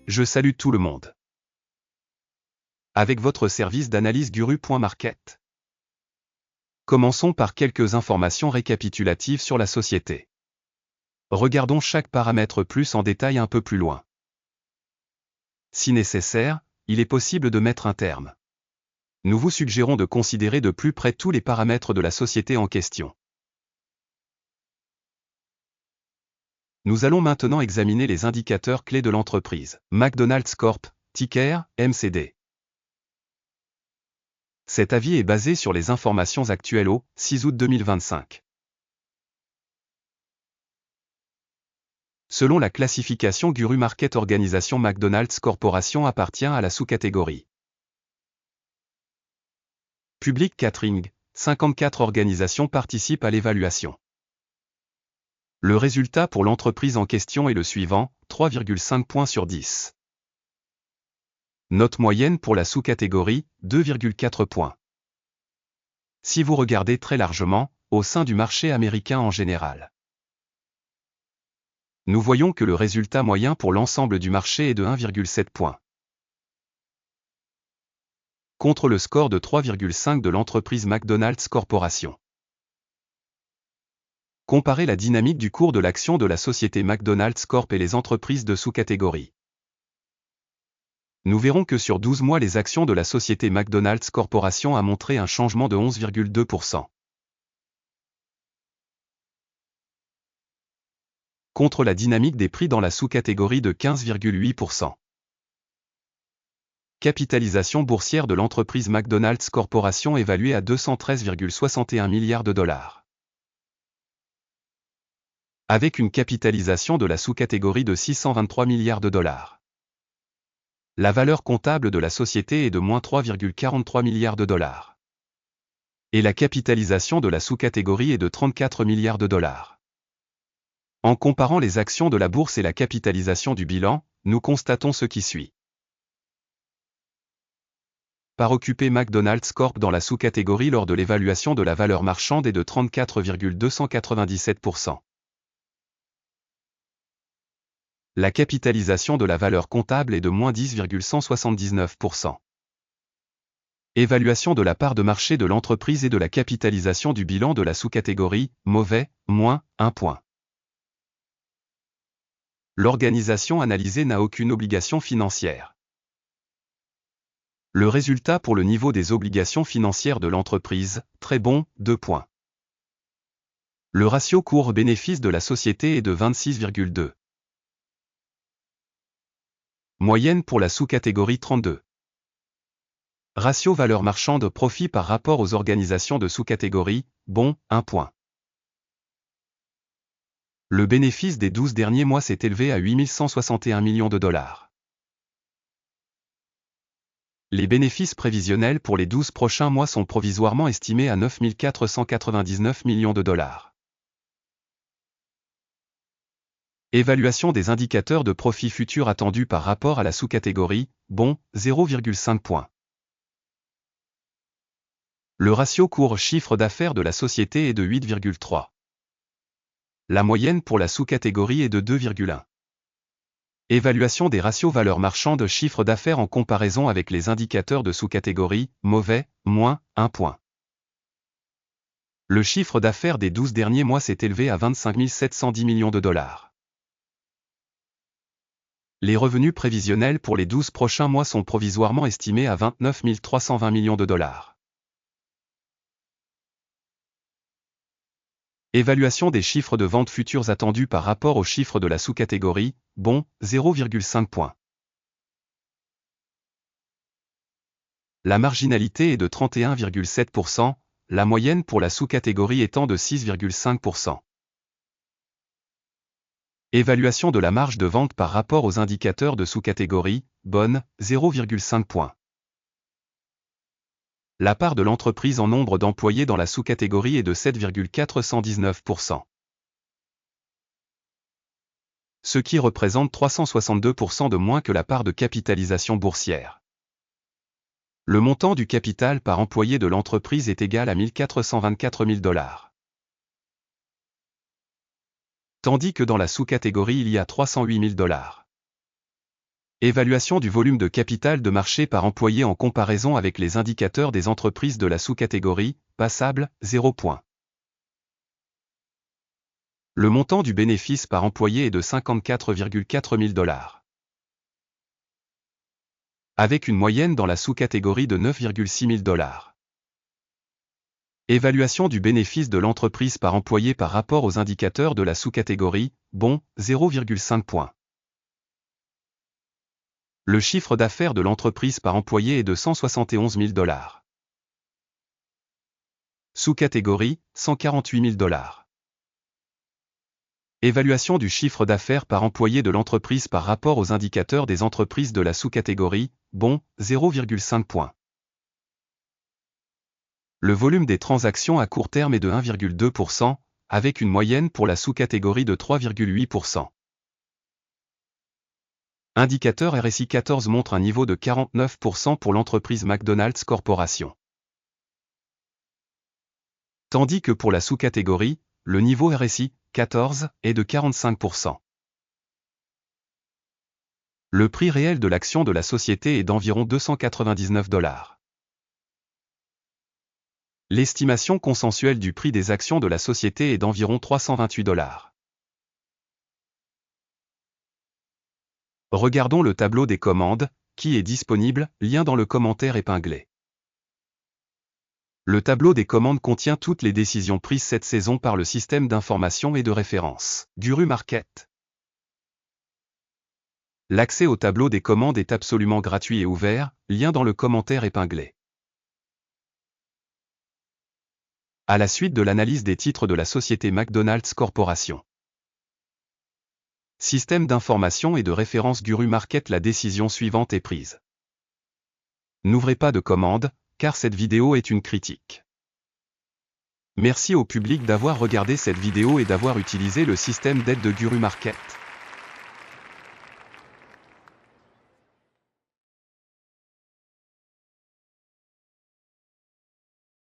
je salue tout le monde. Avec votre service d'analyse Guru.market. Commençons par quelques informations récapitulatives sur la société. Regardons chaque paramètre plus en détail un peu plus loin. Si nécessaire, il est possible de mettre un terme. Nous vous suggérons de considérer de plus près tous les paramètres de la société en question. Nous allons maintenant examiner les indicateurs clés de l'entreprise. McDonald's Corp, ticker, MCD. Cet avis est basé sur les informations actuelles au 6 août 2025. Selon la classification Guru Market Organisation, McDonald's Corporation appartient à la sous-catégorie Public Catering. 54 organisations participent à l'évaluation. Le résultat pour l'entreprise en question est le suivant, 3,5 points sur 10. Note moyenne pour la sous-catégorie, 2,4 points. Si vous regardez très largement, au sein du marché américain en général, nous voyons que le résultat moyen pour l'ensemble du marché est de 1,7 points. Contre le score de 3,5 de l'entreprise McDonald's Corporation. Comparez la dynamique du cours de l'action de la société McDonald's Corp et les entreprises de sous-catégorie. Nous verrons que sur 12 mois les actions de la société McDonald's Corporation a montré un changement de 11,2%. Contre la dynamique des prix dans la sous-catégorie de 15,8%. Capitalisation boursière de l'entreprise McDonald's Corporation évaluée à 213,61 milliards de dollars. Avec une capitalisation de la sous-catégorie de 623 milliards de dollars. La valeur comptable de la société est de moins 3,43 milliards de dollars. Et la capitalisation de la sous-catégorie est de 34 milliards de dollars. En comparant les actions de la bourse et la capitalisation du bilan, nous constatons ce qui suit. Part occupée McDonald's Corp dans la sous-catégorie lors de l'évaluation de la valeur marchande est de 34,297%. La capitalisation de la valeur comptable est de moins 10,179%. Évaluation de la part de marché de l'entreprise et de la capitalisation du bilan de la sous-catégorie, mauvais, moins 1 point. L'organisation analysée n'a aucune obligation financière. Le résultat pour le niveau des obligations financières de l'entreprise, très bon, 2 points. Le ratio cours-bénéfice de la société est de 26,2. Moyenne pour la sous-catégorie 32. Ratio valeur marchande profit par rapport aux organisations de sous-catégorie, bon, 1 point. Le bénéfice des 12 derniers mois s'est élevé à 8 161 millions de dollars. Les bénéfices prévisionnels pour les 12 prochains mois sont provisoirement estimés à 9 499 millions de dollars. Évaluation des indicateurs de profit futur attendus par rapport à la sous-catégorie, bon, 0,5 points. Le ratio cours-chiffre d'affaires de la société est de 8,3. La moyenne pour la sous-catégorie est de 2,1. Évaluation des ratios valeur marchande chiffre d'affaires en comparaison avec les indicateurs de sous-catégorie, mauvais, moins 1 point. Le chiffre d'affaires des 12 derniers mois s'est élevé à 25 710 millions de dollars. Les revenus prévisionnels pour les 12 prochains mois sont provisoirement estimés à 29 320 millions de dollars. Évaluation des chiffres de vente futurs attendus par rapport aux chiffres de la sous-catégorie, bon, 0,5 points. La marginalité est de 31,7%, la moyenne pour la sous-catégorie étant de 6,5%. Évaluation de la marge de vente par rapport aux indicateurs de sous-catégorie, bonne, 0,5 points. La part de l'entreprise en nombre d'employés dans la sous-catégorie est de 7,419%. Ce qui représente 362% de moins que la part de capitalisation boursière. Le montant du capital par employé de l'entreprise est égal à 1 424 000 $. Tandis que dans la sous-catégorie il y a 308 000 $. Évaluation du volume de capital de marché par employé en comparaison avec les indicateurs des entreprises de la sous-catégorie, passable, 0 points. Le montant du bénéfice par employé est de 54,4 000 $. Avec une moyenne dans la sous-catégorie de 9,6 000 $. Évaluation du bénéfice de l'entreprise par employé par rapport aux indicateurs de la sous-catégorie, bon, 0,5 points. Le chiffre d'affaires de l'entreprise par employé est de 171 000 $. Sous-catégorie, 148 000 $. Évaluation du chiffre d'affaires par employé de l'entreprise par rapport aux indicateurs des entreprises de la sous-catégorie, bon, 0,5 points. Le volume des transactions à court terme est de 1,2%, avec une moyenne pour la sous-catégorie de 3,8%. Indicateur RSI 14 montre un niveau de 49% pour l'entreprise McDonald's Corporation. Tandis que pour la sous-catégorie, le niveau RSI 14 est de 45%. Le prix réel de l'action de la société est d'environ 299 $. L'estimation consensuelle du prix des actions de la société est d'environ 328 $. Regardons le tableau des commandes, qui est disponible, lien dans le commentaire épinglé. Le tableau des commandes contient toutes les décisions prises cette saison par le système d'information et de référence, Guru Market. L'accès au tableau des commandes est absolument gratuit et ouvert, lien dans le commentaire épinglé. À la suite de l'analyse des titres de la société McDonald's Corporation. Système d'information et de référence Guru Market. La décision suivante est prise. N'ouvrez pas de commande, car cette vidéo est une critique. Merci au public d'avoir regardé cette vidéo et d'avoir utilisé le système d'aide de Guru Market.